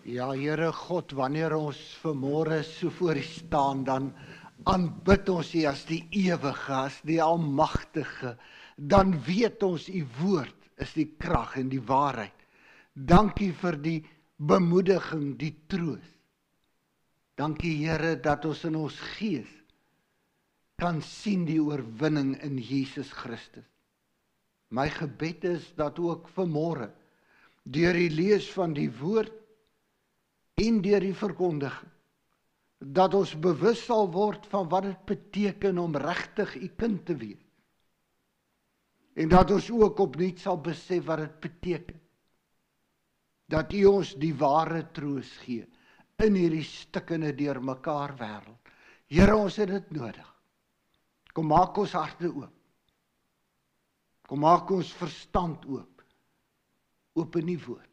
Ja, Here God, wanneer ons vanmôre so voor U staan, dan aanbid ons U as die ewige, as die almagtige. Dan weet ons U woord is die krag en die waarheid. Dankie vir die bemoediging, die troos. Dankie Here dat ons in ons gees kan sien die oorwinning in Jesus Christus. My gebed is dat ook vanmôre deur die lees van die woord en deur die verkondiging, dat ons bewus sal word van wat dit beteken om regtig U kind te wees. En dat ons ook opnuut sal besef wat dit beteken. Dat U ons die ware troos gee in hierdie stikkende deurmekaar wêreld. Here, ons het dit nodig. Kom maak ons harte oop. Kom maak ons verstand oop. Open die woord.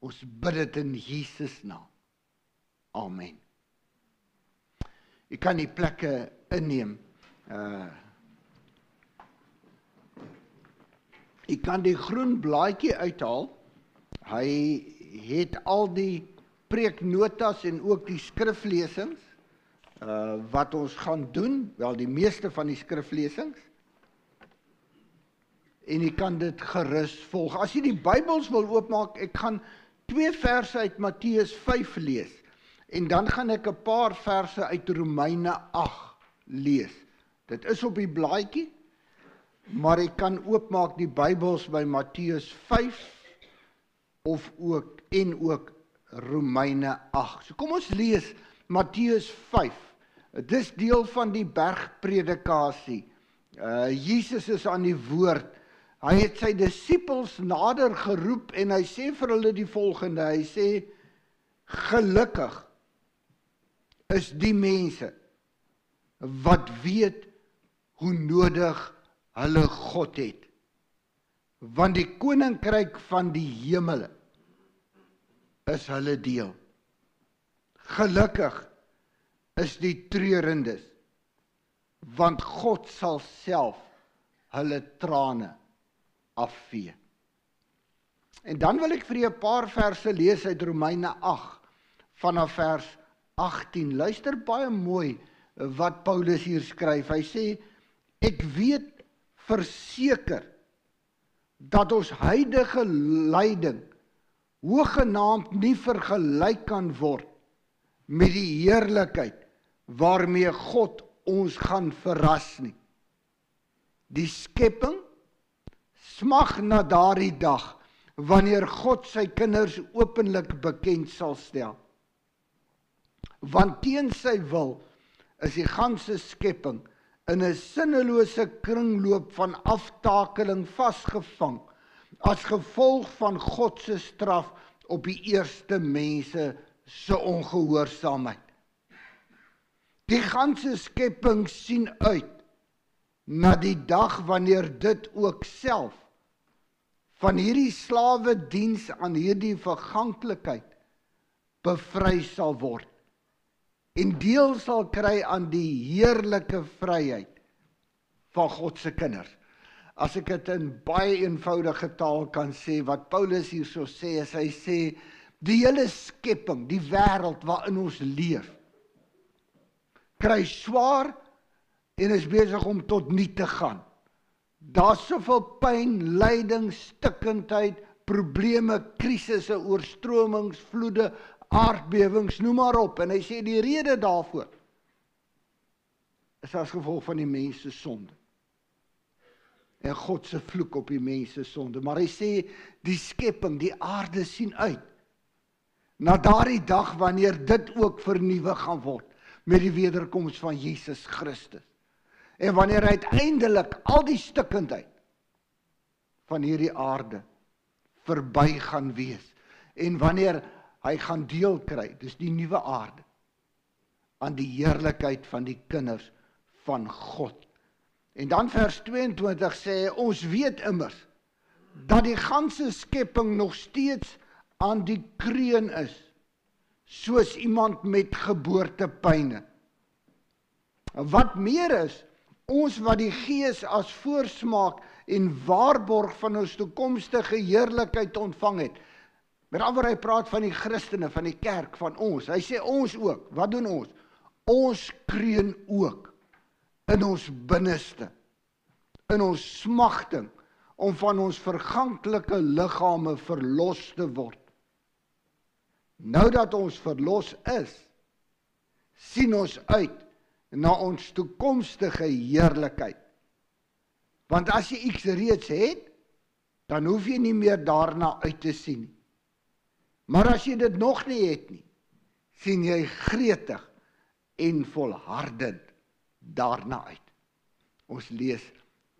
Ons bid dit in Jesus naam. Amen. Jy kan die plekke inneem. Jy kan die groen blaadjie uithaal. Hy het al die preeknotas en ook die skriflesings wat ons gaan doen, wel die meeste van die skriflesings. En jy kan dit gerus volg. As jy die Bybels wil oopmaak, ek gaan 2 verse uit Matteus 5 lees. En dan gaan ek 'n paar verse uit Romeine 8 lees. Dit is op die blaadjie, maar jy kan oopmaak die Bybels by Matteus 5 of ook Romeine 8. So kom ons lees Matteus 5. Dit is deel van die bergpredikasie. Jesus is aan die woord. Hy het sy disippels nader geroep en hy sê vir hulle die volgende. Hy sê, gelukkig is die mense wat weet hoe nodig hulle God het. Want die koninkryk van die hemele is hulle deel. Gelukkig is die treurendes, want God sal self hulle trane afvee. En dan wil ek vir julle 'n paar verse lees uit Romeine 8 vanaf vers 18. Luister baie mooi wat Paulus hier skryf. Hy sê, ek weet verseker dat ons huidige lyding hoegenaamd nie vergelyk kan word met die heerlikheid waarmee God ons gaan verras nie. Die skepping smag na daardie dag wanneer God sy kinders openlik bekend sal stel. Want teen sy wil is die ganse skepping in 'n sinnelose kringloop van aftakeling vasgevang as gevolg van God se straf op die eerste mense se ongehoorsaamheid. Die ganse skepping sien uit na die dag wanneer dit ook self van hierdie slawe diens aan hierdie verganklikheid bevry sal word en deel sal kry aan die heerlike vryheid van God se kinders. As ek dit in baie eenvoudige taal kan sê, wat Paulus hierso sê, is hy sê, die hele skepping, die wêreld waarin ons leef, kry swaar en is besig om tot niet te gaan. Daar's soveel pyn, lyding, stikkindheid, probleme, krisisse, oorstromings, vloede, aardbewings, noem maar op. En hy sê die rede daarvoor is as gevolg van die mens se sonde. En God se vloek op die mens se sonde. Maar hy sê die skepping, die aarde sien uit na daardie dag wanneer dit ook vernuwe gaan word met die wederkoms van Jesus Christus. En wanneer uiteindelik al die stikkindheid van hierdie aarde verby gaan wees. En wanneer hy gaan deel kry, dis die nuwe aarde, aan die heerlikheid van die kinders van God. En dan vers 22 sê, ons weet immers, dat die ganse skepping nog steeds aan die kreun is, soos iemand met geboortepyne. Wat meer is, ons wat die Gees as voorsmaak en waarborg van ons toekomstige heerlikheid ontvang het. Met ander woorde, hy praat van die Christene, van die kerk, van ons. Hy sê ons ook. Wat doen ons? Ons kreun ook in ons binneste, in ons smagting, om van ons verganklike liggame verlos te word. Nou dat ons verlos is, sien ons uit na ons toekomstige heerlikheid. Want as jy iets reeds het, dan hoef jy nie meer daarna uit te sien nie. Maar as jy dit nog nie het nie, sien jy gretig en volhardend daarna uit. Ons lees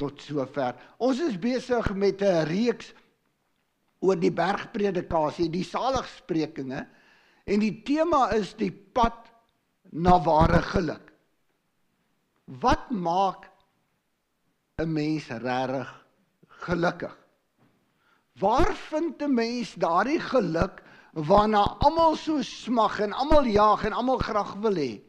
tot sover. Ons is besig met 'n reeks oor die bergpredikasie, die saligsprekinge, en die tema is die pad na ware geluk. Wat maak 'n mens regtig gelukkig? Waar vind 'n mens daardie geluk waarna almal so smag en almal jaag en almal graag wil hê?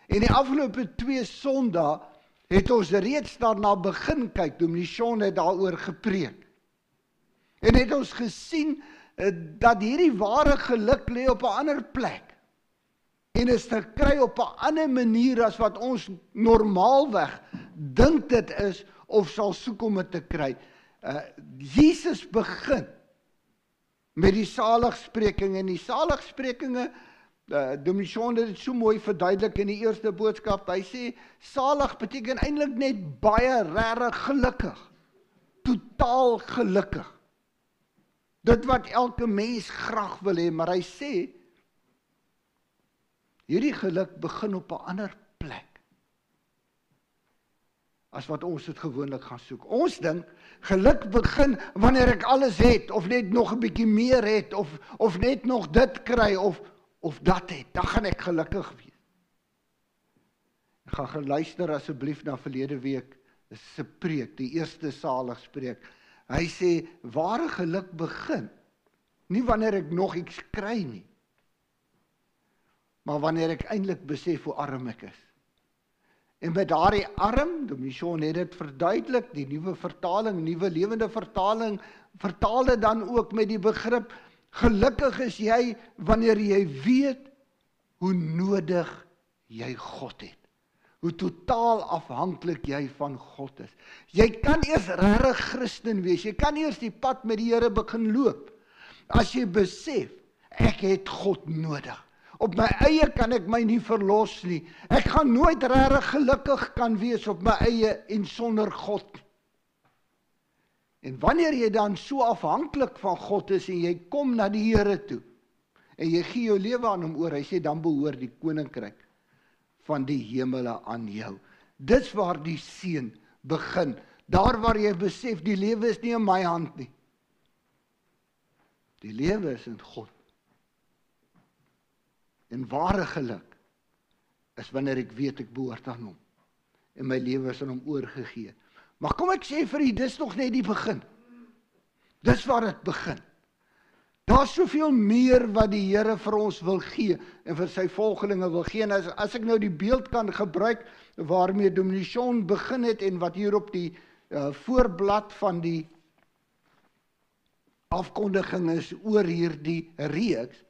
En die afgelope 2 Sondae het ons reeds daarna begin kyk. Dominee Sean het daaroor gepreek. En het ons gesien dat hierdie ware geluk lê op 'n ander plek. En is te kry op 'n ander manier as wat ons normaalweg dink dit is of sal soek om dit te kry. Jesus begin met die saligsprekinge, en die saligsprekinge, Dominee Sean het dit so mooi verduidelik in die eerste boodskap. Hy sê, salig beteken eintlik net baie regtig gelukkig. Totaal gelukkig. Dit wat elke mens graag wil hê, maar hy sê, hierdie geluk begin op 'n ander plek as wat ons dit gewoonlik gaan soek. Ons dink, geluk begin wanneer ek alles het, of net nog 'n bietjie meer het, of net nog dit kry, of dat het, dan gaan ek gelukkig wees. Ek gaan geluister asseblief na verlede week se preek, die eerste saligspreek. Hy sê, ware geluk begin, nie wanneer ek nog iets kry nie, maar wanneer ek eintlik besef hoe arm ek is. En met daardie arm, Dominee Sean het dit verduidelik, die nuwe vertaling, nuwe lewende vertaling, vertaal dit dan ook met die begrip, gelukkig is jy wanneer jy weet hoe nodig jy God het. Hoe totaal afhanklik jy van God is. Jy kan eers regtig Christen wees, jy kan eers die pad met die Here begin loop, as jy besef, ek het God nodig. Op my eie kan ek my nie verlos nie. Ek gaan nooit regtig gelukkig kan wees op my eie en sonder God. En wanneer jy dan so afhanklik van God is, en jy kom na die Here toe, en jy gee jou lewe aan hom oor, hy sê, dan behoort die koninkryk van die hemele aan jou. Dis waar die seën begin. Daar waar jy besef, die lewe is nie in my hand nie. Die lewe is in God. En ware geluk is wanneer ek weet ek behoort aan hom. En my lewe is aan hom oorgegee. Maar kom ek sê vir u, dis nog net die begin. Dis waar dit begin. Daar's soveel meer wat die Here vir ons wil gee, en vir sy volgelinge wil gee. En as ek nou die beeld kan gebruik, waarmee Dominee Sean begin het, en wat hier op die voorblad van die afkondiging is oor hierdie reeks,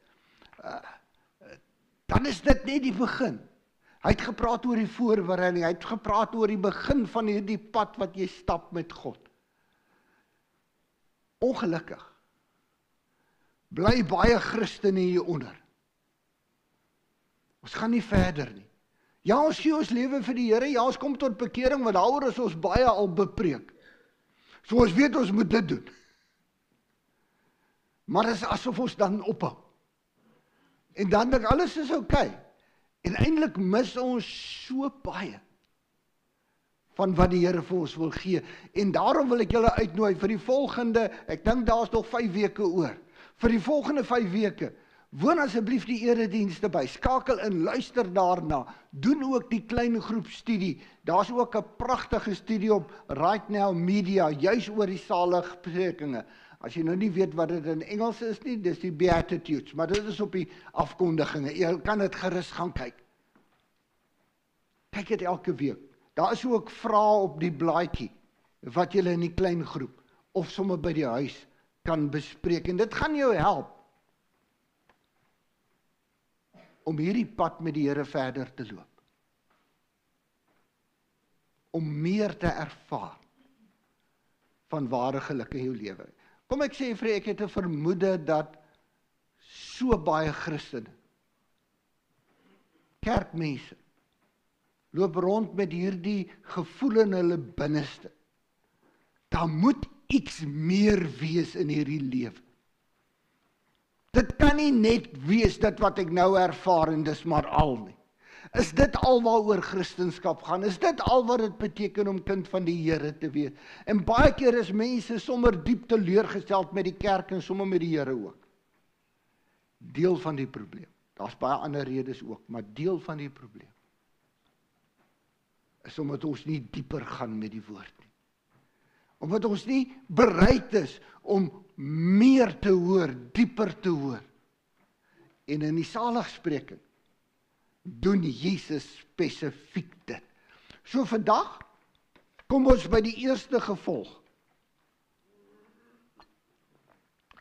dan is dit net die begin. Hy het gepraat oor die voorbereiding, hy het gepraat oor die begin van hierdie pad wat jy stap met God. Ongelukkig bly baie Christene hieronder. Ons gaan nie verder nie. Ja, ons gee ons lewe vir die Here, ja, ons kom tot bekering, want daaroor is ons baie al bepreek. So ons weet ons moet dit doen. Maar dit is asof ons dan ophou. En dan dink alles is oukei. En eintlik mis ons so baie van wat die Here vir ons wil gee. En daarom wil ek julle uitnooi vir die volgende, ek dink daar's nog 5 weke oor. Vir die volgende 5 weke, woon asseblief die eredienste by, skakel in, luister daarna, doen ook die klein groep studie. Daar's ook 'n pragtige studie op Right Now Media, juis oor die saligsprekinge. As jy nou nie weet wat dit in Engels is nie, dis die Beatitudes, maar dit is op die afkondiginge. Jy kan dit gerus gaan kyk. Kyk dit elke week. Daar is ook vrae op die blaadjie, wat jy in die klein groep, of sommer by die huis, kan bespreek. En dit gaan jou help, om hierdie pad met die Here verder te loop. Om meer te ervaar van ware geluk in jou lewe. Kom ek sê vir ek het 'n vermoede dat so baie Christene, kerkmense, loop rond met hierdie gevoel in hulle binneste. Daar moet iets meer wees in hierdie lewe. Dit kan nie net wees dat wat ek nou ervaar en dis maar al nie. Is dit al waaroor Christendom gaan? Is dit al wat dit beteken om kind van die Here te wees? En baie keer is mense sommer diep teleurgesteld met die kerk en sommer met die Here ook. Deel van die probleem. Daar's baie ander redes ook, maar deel van die probleem is omdat ons nie dieper gaan met die woord nie. Omdat ons nie bereid is om meer te hoor, dieper te hoor. En in die saligspreking doen Jesus spesifiek dit. So vandag kom ons by die eerste gevolg.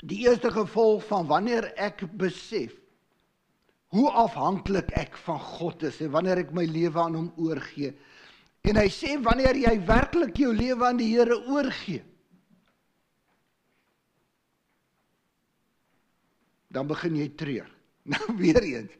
Die eerste gevolg van wanneer ek besef hoe afhanklik ek van God is en wanneer ek my lewe aan hom oorgee. En hy sê wanneer jy werklik jou lewe aan die Here oorgee, dan begin jy treur. Nou weer eens,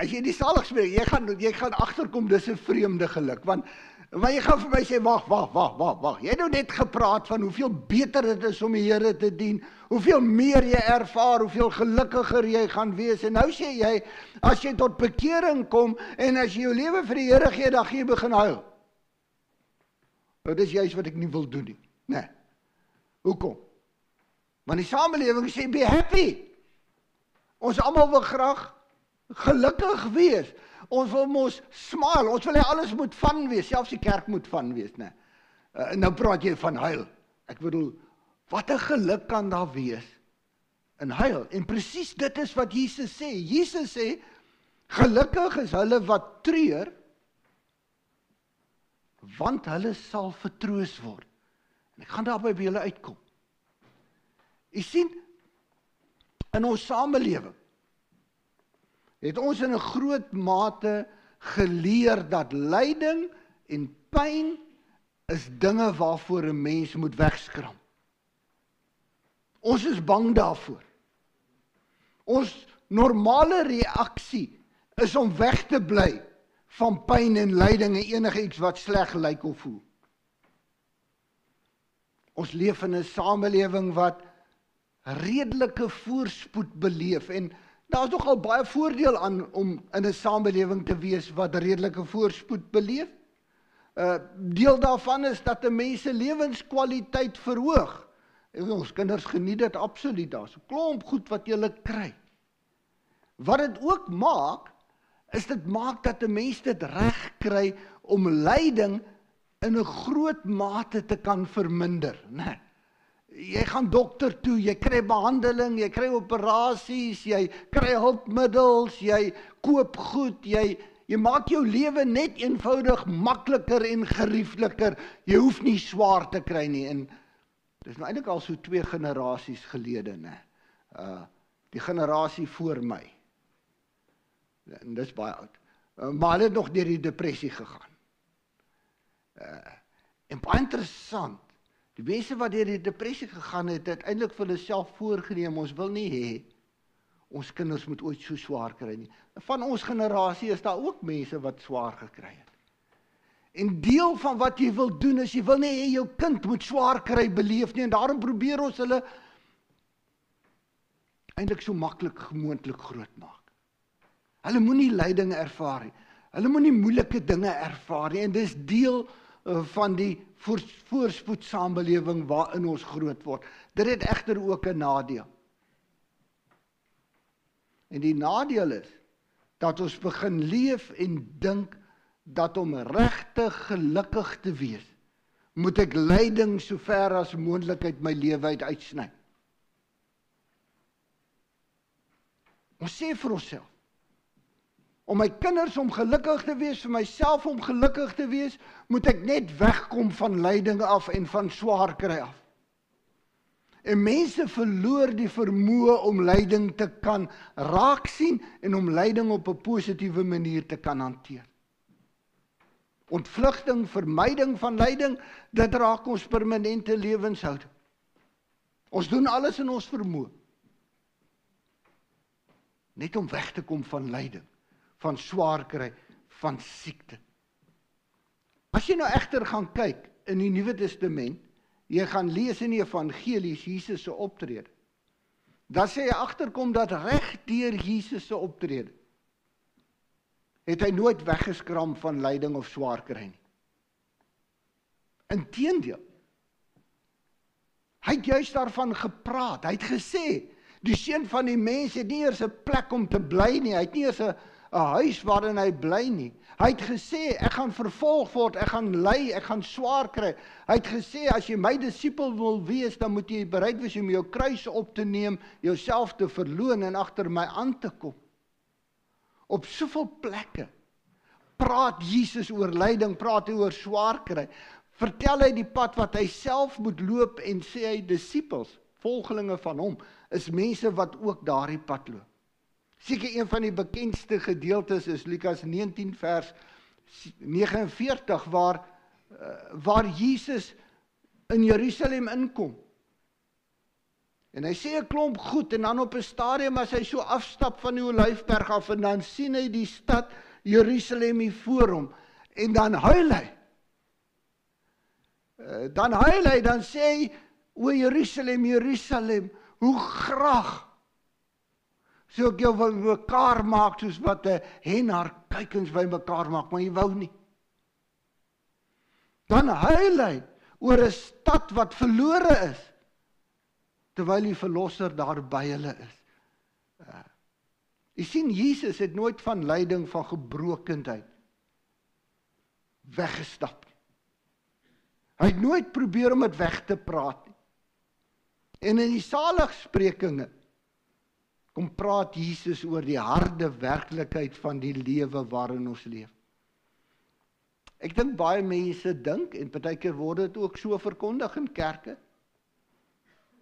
as jy die saligspreking, jy gaan agterkom, dis 'n vreemde geluk, want jy gaan vir my sê, wag, jy het nou net gepraat van hoeveel beter dit is om die Here te dien, hoeveel meer jy ervaar, hoeveel gelukkiger jy gaan wees, en nou sê jy, as jy tot bekering kom, en as jy jou lewe vir die Here gee, dan gaan jy begin huil. Nou, dis juist wat ek nie wil doen nie, nee, hoekom? Want die samelewing sê, be happy, ons almal wil graag gelukkig wees, ons wil mos smile, ons wil alles moet van wees, selfs die kerk moet van wees, nee. Nou praat jy van huil. Ek bedoel, wat 'n geluk kan daar wees in huil? En presies dit is wat Jesus sê. Jesus sê, gelukkig is hulle wat treur, want hulle sal vertroos word. En ek gaan daarby by julle uitkom. Jy sien, in ons samelewing, het ons in 'n groot mate geleer dat lyding en pyn is dinge waarvoor 'n mens moet wegskram. Ons is bang daarvoor. Ons normale reaksie is om weg te bly van pyn en lyding en enige iets wat sleg lyk of voel. Ons leef in 'n samelewing wat redelike voorspoed beleef en daar is nogal baie voordeel aan om in 'n samelewing te wees wat redelike voorspoed beleef. Deel daarvan is dat 'n mens se lewenskwaliteit verhoog. Ons kinders geniet dit absoluut, daar's 'n klomp goed wat jy kry. Wat dit ook maak, is dit maak dat 'n mens dit reg kry om lyding in 'n groot mate te kan verminder, né? Jy gaan dokter toe, jy kry behandeling, jy kry operasies, jy kry hulpmiddels, jy koop goed, jy maak jou lewe net eenvoudig makliker en geriefliker. Jy hoef nie swaar te kry nie. En dis nou eintlik al so 2 generasies gelede, né? Die generasie voor my. En dis baie oud. Maar hulle het nog deur die depressie gegaan. En baie interessant. Die mense wat deur die depressie gegaan het, het eintlik vir hulle self voorgeneem, ons wil nie hê, ons kinders moet ooit so swaar kry nie. Van ons generasie is daar ook mense wat swaar gekry het. En deel van wat jy wil doen, is jy wil nie hê jou kind moet swaar kry beleef nie, en daarom probeer ons hulle eintlik so maklik moontlik groot maak. Hulle moenie lyding ervaar nie, hulle moenie moeilike dinge ervaar nie, en dis deel van die voorspoedsamelewing waarin ons groot word. Dit het egter ook 'n nadeel. En die nadeel is, dat ons begin leef en dink, dat om regtig gelukkig te wees, moet ek lyding so ver as moontlik uit my lewe uitsny. Ons sê vir onsself, om my kinders om gelukkig te wees, vir myself om gelukkig te wees, moet ek net wegkom van lyding af en van swaar kry af. En mense verloor die vermoë om lyding te kan raak sien en om lyding op 'n positiewe manier te kan hanteer. Ontvlugting, vermyding van lyding, dit raak ons permanente lewenshouding. Ons doen alles in ons vermoë. Net om weg te kom van lyding, van swaar kry, van siekte. As jy nou egter gaan kyk in die Nuwe Testament, jy gaan lees in die evangelies Jesus se optrede, dan sê jy agterkom dat reg deur Jesus se optrede het hy nooit weggeskram van lyding of swaar kry nie. Inteendeel, hy het juist daarvan gepraat. Hy het gesê, die Seun van die Mens het nie eers 'n plek om te bly nie, hy het nie eers 'n huis waarin hy bly nie. Hy het gesê, ek gaan vervolg word, ek gaan ly, ek gaan swaar kry. Hy het gesê, as jy my disipel wil wees, dan moet jy bereid wees om jou kruis op te neem, jouself te verloon en agter my aan te kom. Op soveel plekke praat Jesus oor lyding, praat hy oor swaar kry. Vertel hy die pad wat hy self moet loop en sê hy disipels, volgelinge van hom, is mense wat ook daardie pad loop. Seker een van die bekendste gedeeltes is Lukas 19 vers 49 waar Jesus in Jerusalem inkom. En hy sê 'n klomp goed en dan op 'n stadium as hy so afstap van die Olyfberg af en dan sien hy die stad Jerusalem hier voor hom en dan huil hy. Dan sê hy, o Jerusalem, Jerusalem, hoe graag so ek jou wil mekaar maak soos wat 'n hen haar kuikens by mekaar maak, maar jy wou nie. Dan huil hy oor 'n stad wat verlore is, terwyl die verlosser daar by hulle is. Jy sien, Jesus het nooit van lyding, van gebrokenheid weggestap nie. Hy het nooit probeer om dit weg te praat nie. En in die saligsprekinge kom praat Jesus oor die harde werklikheid van die lewe waarin ons leef. Ek dink baie mense dink, en partykeer word dit ook so verkondig in kerke,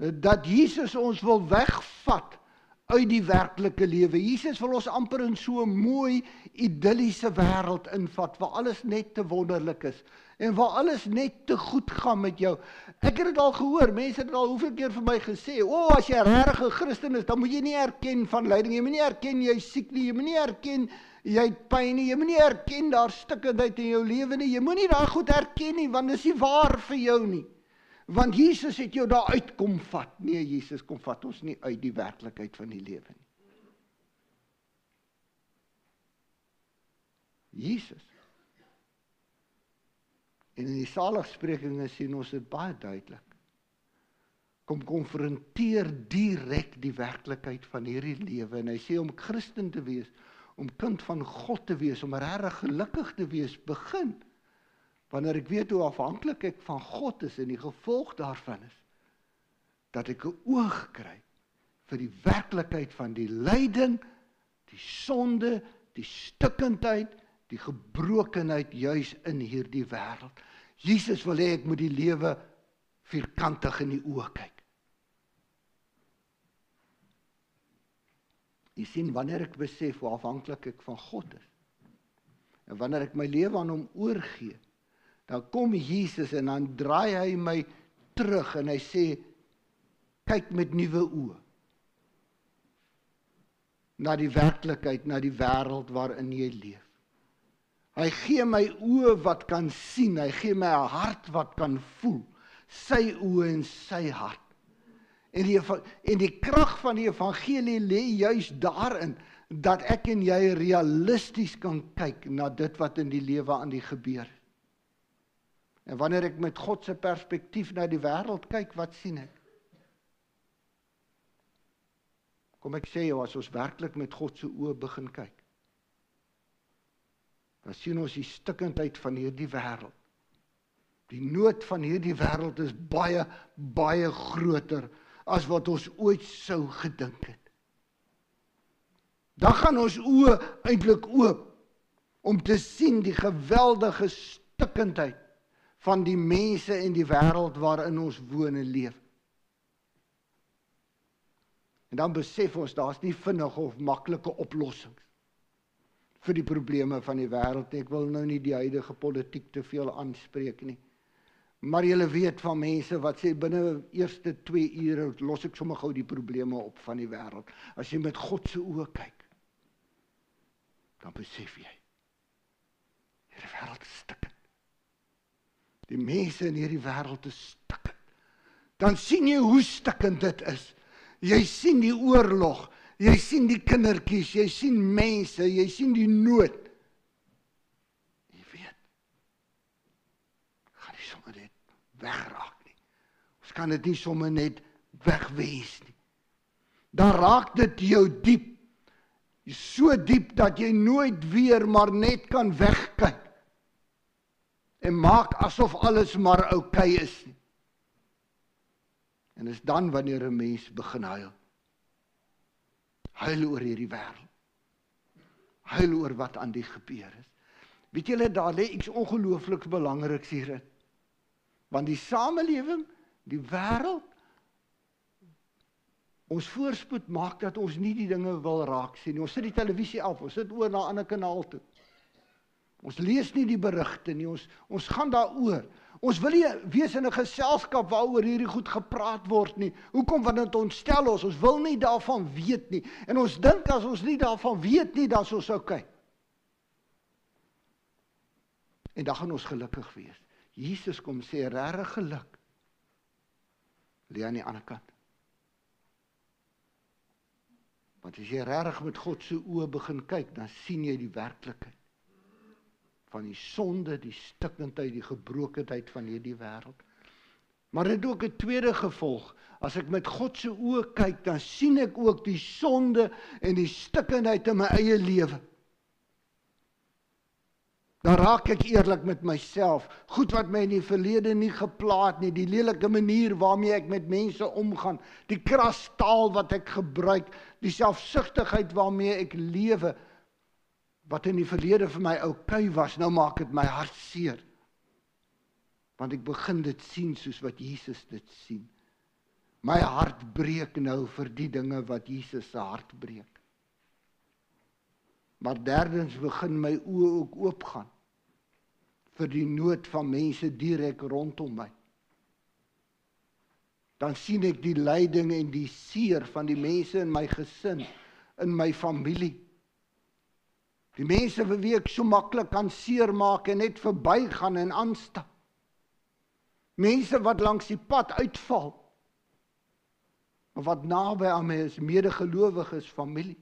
dat Jesus ons wil wegvat uit die werklike lewe. Jesus wil ons amper in so 'n mooi, idilliese wêreld invat, waar alles net te wonderlik is, en waar alles net te goed gaan met jou. Ek het dit al gehoor, mense het dit al hoeveel keer vir my gesê, as jy 'n regte Christen is, dan moet jy nie erken van lyding, jy moet nie erken jy is siek nie, jy moet nie erken jy het pyn nie, jy moet nie erken daar stikkindheid in jou lewe nie, jy moet nie daai goed erken nie, want dit is nie waar vir jou nie. Want Jesus het jou daar uit kom vat. Nee, Jesus kom vat ons nie uit die werklikheid van die lewe nie. Jesus. En in die saligsprekinge sien ons dit baie duidelik. Kom konfronteer direk die werklikheid van hierdie lewe. En hy sê om Christen te wees, om kind van God te wees, om regtig gelukkig te wees, begin wanneer ek weet hoe afhanklik ek van God is en die gevolg daarvan is, dat ek 'n oog kry vir die werklikheid van die lyding, die sonde, die stikkindheid, die gebrokenheid juis in hierdie wêreld. Jesus wil hê ek moet die lewe vierkantig in die oë kyk. Jy sien, wanneer ek besef hoe afhanklik ek van God is, en wanneer ek my lewe aan hom oorgee, dan kom Jesus en dan draai hy my terug en hy sê, kyk met nuwe oë na die werklikheid, na die wêreld waarin jy leef. Hy gee my oë wat kan sien, hy gee my 'n hart wat kan voel, sy oë en sy hart. En die krag van die evangelie lê juis daarin, dat ek en jy realisties kan kyk na dit wat in die lewe aan die gebeur. En wanneer ek met God se perspektief na die wêreld kyk, wat sien ek? Kom ek sê jou, as ons werklik met God se oë begin kyk, dan sien ons die stikkindheid van hierdie wêreld. Die nood van hierdie wêreld is baie, baie groter as wat ons ooit sou gedink het. Dan gaan ons oë eintlik oop om te sien die geweldige stikkindheid van die mense en die wêreld waarin ons woon en leef. En dan besef ons, daar's nie vinnige of maklike oplossings vir die probleme van die wêreld nie. Ek wil nou nie die huidige politiek te veel aanspreek nie. Maar julle weet van mense wat sê, binne eerste 2 ure los ek sommer gou die probleme op van die wêreld. As jy met God se oë kyk, dan besef jy, hierdie wêreld is stikkend. Die mense in hierdie wêreld is stikkend. Dan sien jy hoe stikkend dit is. Jy sien die oorlog, jy sien die kindertjies, jy sien mense, jy sien die nood. Jy weet, gaan nie sommer net wegraak nie. Ons kan dit nie sommer net wegwees nie. Dan raak dit jou diep. So diep dat jy nooit weer maar net kan wegkyk. En maak asof alles maar oukei is nie. En is dan wanneer 'n mens begin huil. Huil oor hierdie wêreld. Huil oor wat aan die gebeur is. Weet julle, daar lê iets ongelooflik belangriks hierin. Want die samelewing, die wêreld, ons voorspoed maak dat ons nie die dinge wil raak sien nie. Ons sit die televisie af, ons sit oor na 'n ander kanaal toe. Ons lees nie die berigte nie, ons gaan daaroor. Ons wil nie wees in 'n geselskap waaroor hierdie goed gepraat word nie. Hoekom? Want dit ontstel ons wil nie daarvan weet nie. En ons dink as ons nie daarvan weet nie, dan is ons oukei. En dan gaan ons gelukkig wees. Jesus kom sê, regtig geluk lê aan die ander kant. Want as jy regtig met God se oë begin kyk, dan sien jy die werklikheid van die sonde, die stikkendheid, die gebrokenheid van hierdie wêreld. Maar dit het ook 'n tweede gevolg. As ek met God se oë kyk, dan sien ek ook die sonde en die stikkendheid in my eie lewe. Dan raak ek eerlik met myself. Goed wat my in die verlede nie geplaat nie, die lelike manier waarmee ek met mense omgaan, die kras taal wat ek gebruik, die selfsugtigheid waarmee ek lewe, wat in die verlede vir my oukei was, nou maak dit my hart seer. Want ek begin dit sien soos wat Jesus dit sien. My hart breek nou vir die dinge wat Jesus se hart breek. Maar derdens begin my oë ook oopgaan vir die nood van mense direk rondom my. Dan sien ek die lyding en die seer van die mense in my gesin, in my familie. Die mense vir wie ek so maklik kan seermaak en net verbygaan en aanstap. Mense wat langs die pad uitval, of wat naby aan my is, medegelowiges, familie.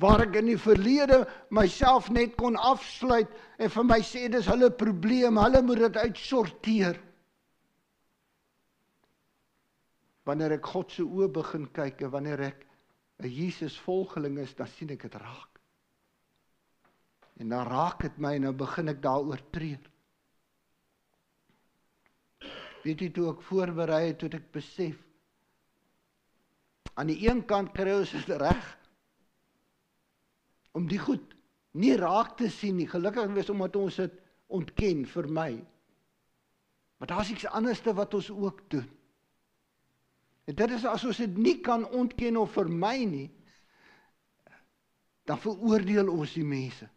Waar ek in die verlede myself net kon afsluit en vir my sê, dis hulle probleem, hulle moet dit uitsorteer. Wanneer ek God se oë begin kyk en wanneer ek 'n Jesus volgeling is, dan sien ek dit raak. En dan raak dit my en dan begin ek daaroor treur. Weet jy, toe ek voorberei het, toe ek besef, aan die een kant kry ons dit reg, om die goed nie raak te sien nie, gelukkig wees omdat ons dit ontken vir my. Maar daar is iets anderste wat ons ook doen. En dit is as ons dit nie kan ontken of vermy nie, dan veroordeel ons die mense.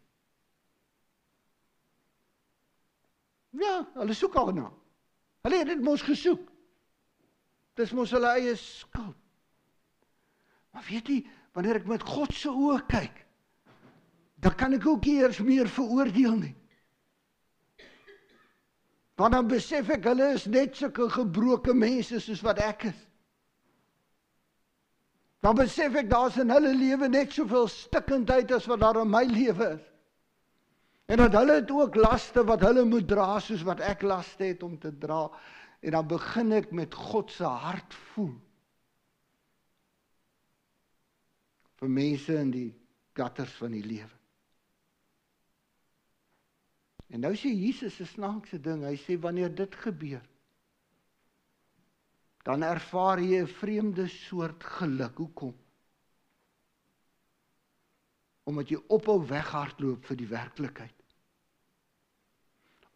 Ja, hulle soek al na. Hulle het dit mos gesoek. Dis mos hulle eie skuld. Maar weet jy, wanneer ek met God se oë kyk, dan kan ek ook nie eers meer veroordeel nie. Want dan besef ek, hulle is net sulke gebroke mense soos wat ek is. Dan besef ek, daar is in hulle lewe net soveel stikkendheid as wat daar in my lewe is. En dat hulle het ook laste wat hulle moet dra, soos wat ek laste het om te dra. En dan begin ek met God se hart voel. Vir mense in die gutters van die lewe. En nou sê Jesus 'n snaakse ding, hy sê wanneer dit gebeur, dan ervaar jy 'n vreemde soort geluk. Hoekom? Omdat jy ophou weghardloop vir die werklikheid.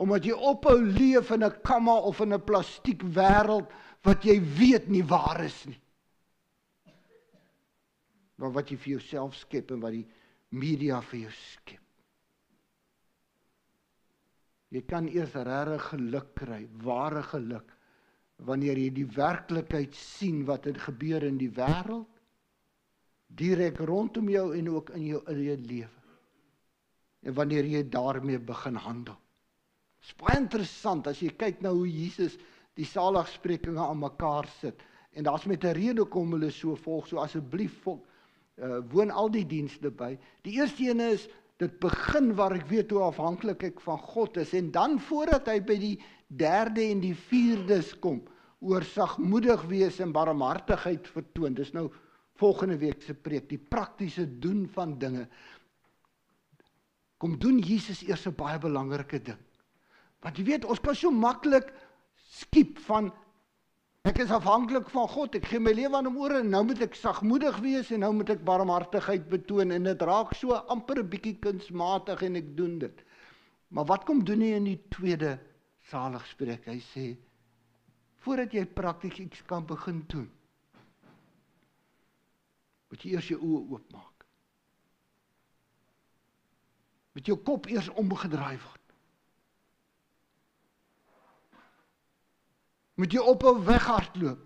Omdat jy ophou leef in 'n kamma of in 'n plastiek wêreld wat jy weet nie waar is nie. maar wat jy vir jouself skep en wat die media vir jou skep. Jy kan eers regtig geluk kry, ware geluk, wanneer jy die werklikheid sien wat het gebeur in die wêreld, direk rondom jou en ook in jou eie lewe. En wanneer jy daarmee begin handel. Dit is baie interessant as jy kyk na hoe Jesus die saligsprekinge aan mekaar sit. En daar's met 'n rede kom hulle so volg, so asseblief woon al die dienste by. Die eerste ene is, dit begin waar ek weet hoe afhanklik ek van God is. En dan voordat hy by die derde en die vierdes kom, oor sagmoedig wees en barmhartigheid vertoon. Dis nou volgende week se preek, die praktiese doen van dinge. Kom doen Jesus eers 'n baie belangrike ding. Want jy weet, ons kan so maklik skiep van, ek is afhanklik van God, ek gee my lewe aan hom oor, en nou moet ek sagmoedig wees, en nou moet ek barmhartigheid betoon, en dit raak so amper 'n bietjie kunsmatig, en ek doen dit. Maar wat kom doen hy in die tweede saligspreek? Hy sê, voordat jy prakties iets kan begin doen, moet jy eers jou oë oopmaak. Moet jou kop eers omgedraai word. Moet jy ophou weghardloop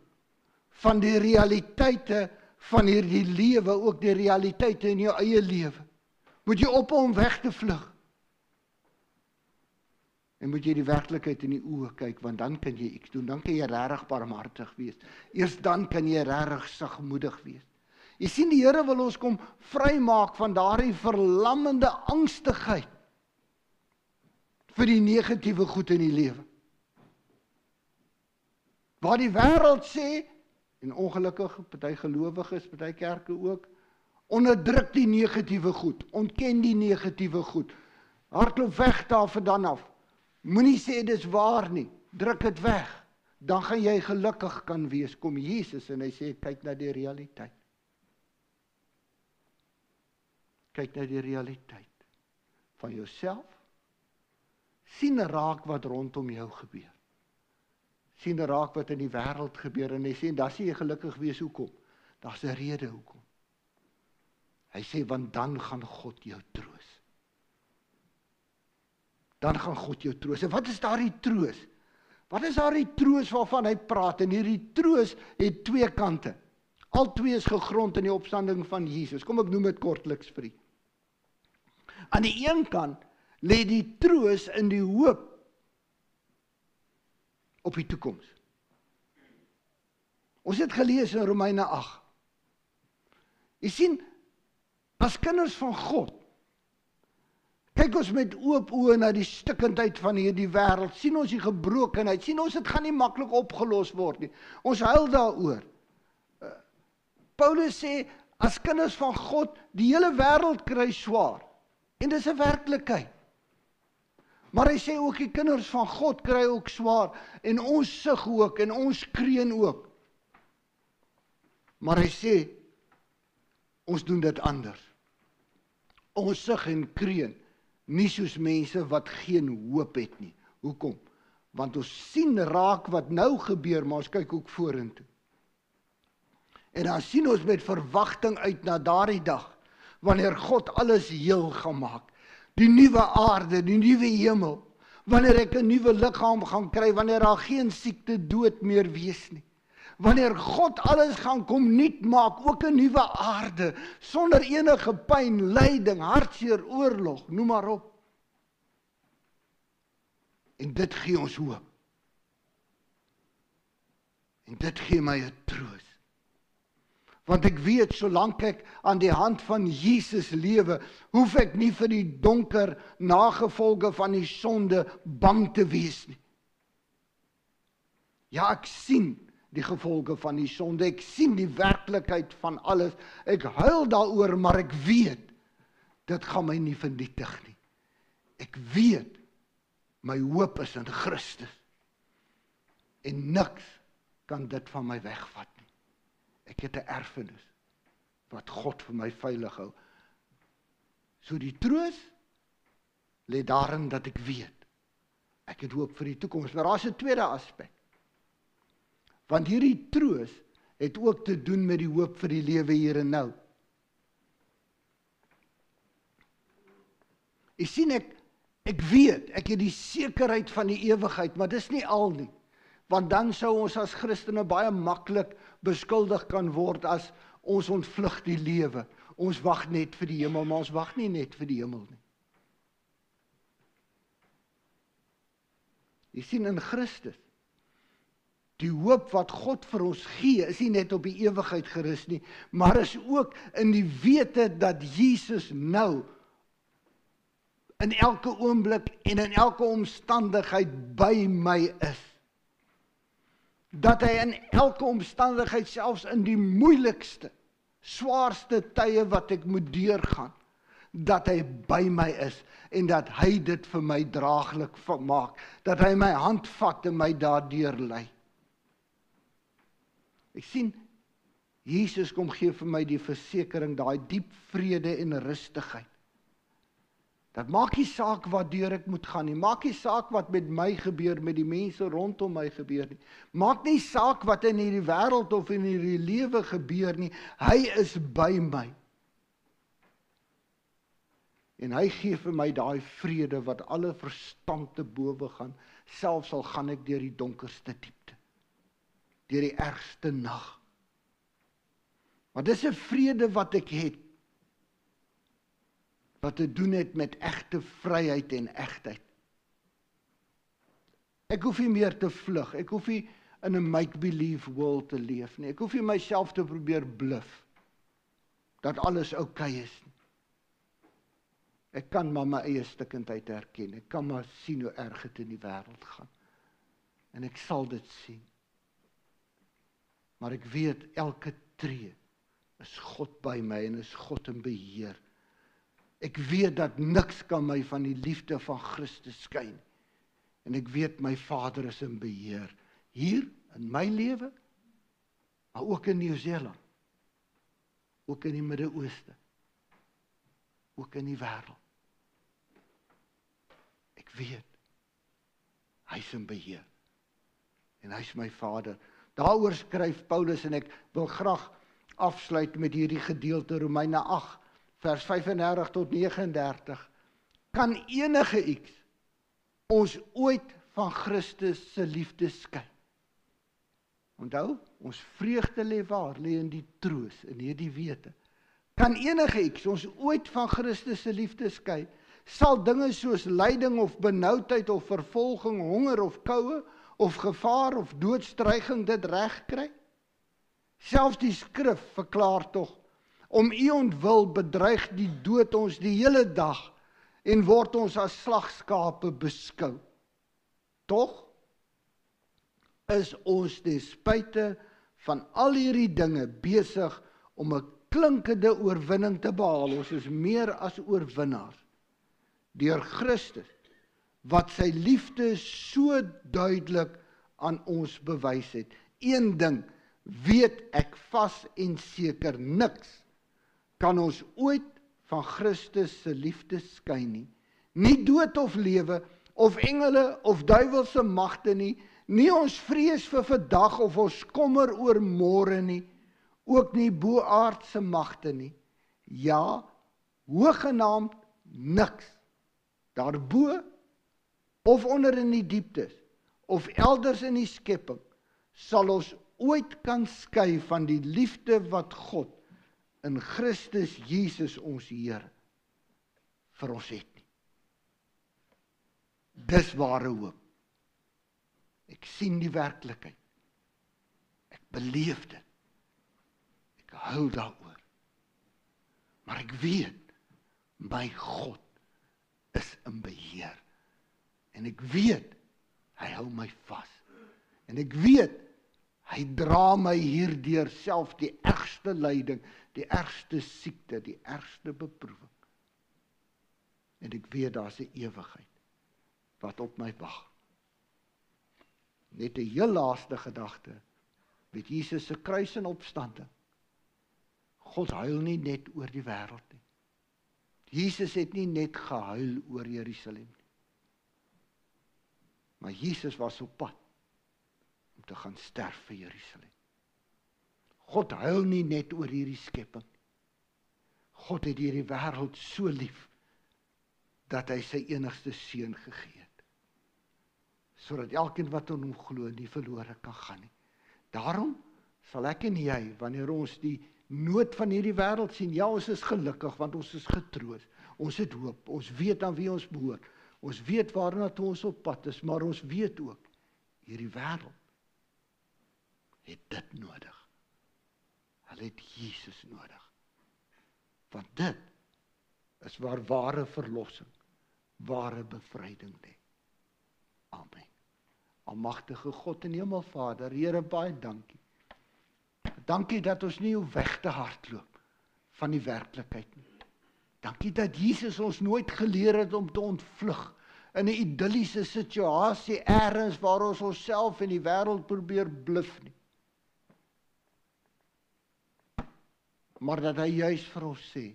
van die realiteite van hierdie lewe, ook die realiteite in jou eie lewe. Moet jy ophou om weg te vlug. En moet jy die werklikheid in die oë kyk, want dan kan jy iets doen, dan kan jy regtig barmhartig wees. Eers dan kan jy regtig sagmoedig wees. Jy sien, die Here wil ons kom vrymaak van daardie verlammende angstigheid vir die negatiewe goed in die lewe. Waar die wêreld sê, en ongelukkig, party gelowiges, party kerke ook, onderdruk die negatiewe goed, ontken die negatiewe goed, hardloop weg daarvandaan af, moenie sê dis waar nie, druk dit weg, dan gaan jy gelukkig kan wees. Kom Jesus en hy sê, kyk na die realiteit. Kyk na die realiteit van jouself, sien raak wat rondom jou gebeur. Sien raak wat in die wêreld gebeur, en hy sê, daar sê jy gelukkig wees, hoekom? Daar's 'n rede hoekom. Hy sê, want dan gaan God jou troos. Dan gaan God jou troos. En wat is daardie troos? Wat is daardie troos waarvan hy praat? En hierdie troos het twee kante. Al twee is gegrond in die opstanding van Jesus. Kom ek noem dit kortliks vir u. Aan die een kant lê die troos in die hoop op die toekoms. Ons het gelees in Romeine 8. Jy sien, as kinders van God, kyk ons met oop oë na die stikkendheid van hierdie wêreld, sien ons die gebrokenheid, sien ons dit gaan nie maklik opgelos word nie. Ons huil daaroor. Paulus sê, as kinders van God, die hele wêreld kry swaar. En dis 'n werklikheid. Maar hy sê ook, die kinders van God kry ook swaar, en ons sug ook, en ons kreun ook. Maar hy sê, ons doen dit anders. Ons sug en kreun, nie soos mense wat geen hoop het nie. Hoekom? Want ons sien raak wat nou gebeur, maar ons kyk ook vorentoe. En dan sien ons met verwagting uit na daardie dag, wanneer God alles heel gaan maak. Die nuwe aarde, die nuwe hemel, wanneer ek 'n nuwe liggaam gaan kry, wanneer daar geen siekte, dood meer wees nie. Wanneer God alles gaan kom nuut maak, ook 'n nuwe aarde, sonder enige pyn, lyding, hartseer, oorlog, noem maar op. En dit gee ons hoop. En dit gee my 'n troos. Want ek weet, solank ek aan die hand van Jesus lewe, hoef ek nie vir die donker nagevolge van die sonde bang te wees nie. Ja, ek sien die gevolge van die sonde, ek sien die werklikheid van alles, ek huil daaroor, maar ek weet, dit gaan my nie vernietig nie. Ek weet, my hoop is in Christus, en niks kan dit van my wegvat nie. Ek het 'n erfenis wat God vir my veilig hou. So die troos lê daarin dat ek weet, ek het hoop vir die toekoms. Maar daar's 'n tweede aspek. Want hierdie troos het ook te doen met die hoop vir die lewe hier en nou. Jy sien, ek weet, ek het die sekerheid van die ewigheid, maar dis nie al nie. Want dan sou ons as Christene baie maklik beskuldig kan word as ons ontvlug die lewe. Ons wag net vir die hemel, maar ons wag nie net vir die hemel nie. Jy sien, in Christus, die hoop wat God vir ons gee, is nie net op die ewigheid gerus nie, maar is ook in die wete dat Jesus nou in elke oomblik en in elke omstandigheid by my is. Dat hy in elke omstandigheid, selfs in die moeilikste, swaarste tye wat ek moet deurgaan, dat hy by my is en dat hy dit vir my draaglik maak, dat hy my hand vat en my daardeur lei. Ek sien, Jesus kom gee vir my die versekering, daai diep vrede en rustigheid. Dat maak nie saak wat deur ek moet gaan nie, maak nie saak wat met my gebeur, met die mense rondom my gebeur nie, maak nie saak wat in hierdie wêreld of in hierdie lewe gebeur nie, hy is by my. En hy gee vir my daai vrede wat alle verstand te bowe gaan, selfs al gaan ek deur die donkerste diepte, deur die ergste nag. Maar dis 'n vrede wat ek het, wat te doen het met egte vryheid en egtheid. Ek hoef nie meer te vlug, ek hoef nie in 'n make-believe world te leef nie, ek hoef nie myself te probeer bluf, dat alles oukei is nie. Ek kan maar my eie stikkindheid herken, ek kan maar sien hoe erg dit in die wêreld gaan, en ek sal dit sien. Maar ek weet, elke tree is God by my en is God in beheer. Ek weet dat niks kan my van die liefde van Christus skei nie. En ek weet my Vader is in beheer, hier in my lewe, maar ook in Nieu-Seeland, ook in die Midde-Ooste, ook in die wêreld. Ek weet, hy is in beheer, en hy is my Vader. Daaroor skryf Paulus, en ek wil graag afsluit met hierdie gedeelte, Romeine 8, vers 35 tot 39. Kan enige iets ons ooit van Christus se liefde skei? Onthou, ons vreugde lê waar? Lê in die troos, in hierdie wete. Kan enige iets ons ooit van Christus se liefde skei? Sal dinge soos lyding of benoudheid of vervolging, honger of koue, of gevaar of doodstreiging dit regkry? Selfs die skrif verklaar tog, om u ontwil bedreig die dood ons die hele dag en word ons as slagskape beskou. Tog is ons ten spyte van al hierdie dinge besig om 'n klinkende oorwinning te behaal. Ons is meer as oorwinnaars deur Christus, wat sy liefde so duidelik aan ons bewys het. Een ding weet ek vas en seker, niks kan ons ooit van Christus se liefde skei nie. Nie dood of lewe, of engele of duiwelse magte nie, nie ons vrees vir vandag of ons kommer oor môre nie, ook nie boaardse magte nie. Ja, hoegenaamd niks. Daarbo of onder in die dieptes, of elders in die skepping, sal ons ooit kan skei van die liefde wat God in Christus Jesus ons Here vir ons het nie. Dis ware hoop. Ek sien die werklikheid. Ek beleef dit. Ek huil daaroor. Maar ek weet, my God is in beheer. En ek weet, hy hou my vas. En ek weet, hy dra my hierdeur self die ergste lyding, die ergste siekte, die ergste beproewing. En ek weet, daar's 'n ewigheid wat op my wag. Net 'n heel laaste gedagte met Jesus se kruis en opstanding. God huil nie net oor die wêreld nie. Jesus het nie net gehuil oor Jerusalem nie. Maar Jesus was op pad om te gaan sterf vir Jerusalem. God huil nie net oor hierdie skepping. God het hierdie wêreld so lief dat hy sy enigste seun gegee het, sodat elkeen wat in hom glo nie verlore kan gaan nie. Daarom sal ek en jy, wanneer ons die nood van hierdie wêreld sien, ja, ons is gelukkig, want ons is getroos, ons het hoop, ons weet aan wie ons behoort, ons weet waarna toe ons op pad is, maar ons weet ook, hierdie wêreld het dit nodig. Hulle het Jesus nodig. Want dit is waar ware verlossing, ware bevryding lê. Amen. Almagtige God en Hemelvader, Here, baie dankie. Dankie dat ons nie hoef weg te hardloop van die werklikheid nie. Dankie dat Jesus ons nooit geleer het om te ontvlug in 'n idilliese situasie elders waar ons onsself en die wêreld probeer bluf nie. Maar dat hy juis vir ons sê,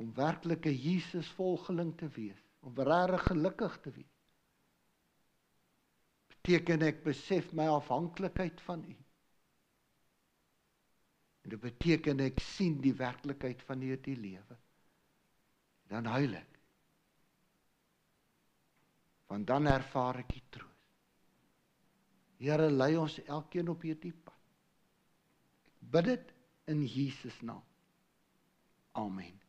om werklik 'n Jesus volgeling te wees, om regtig gelukkig te wees, beteken ek besef my afhanklikheid van U. En dit beteken ek sien die werklikheid van hierdie lewe. Dan huil ek. Want dan ervaar ek die troos. Here, lei ons elkeen op hierdie pad. Ek bid dit in Jesus naam. Amen.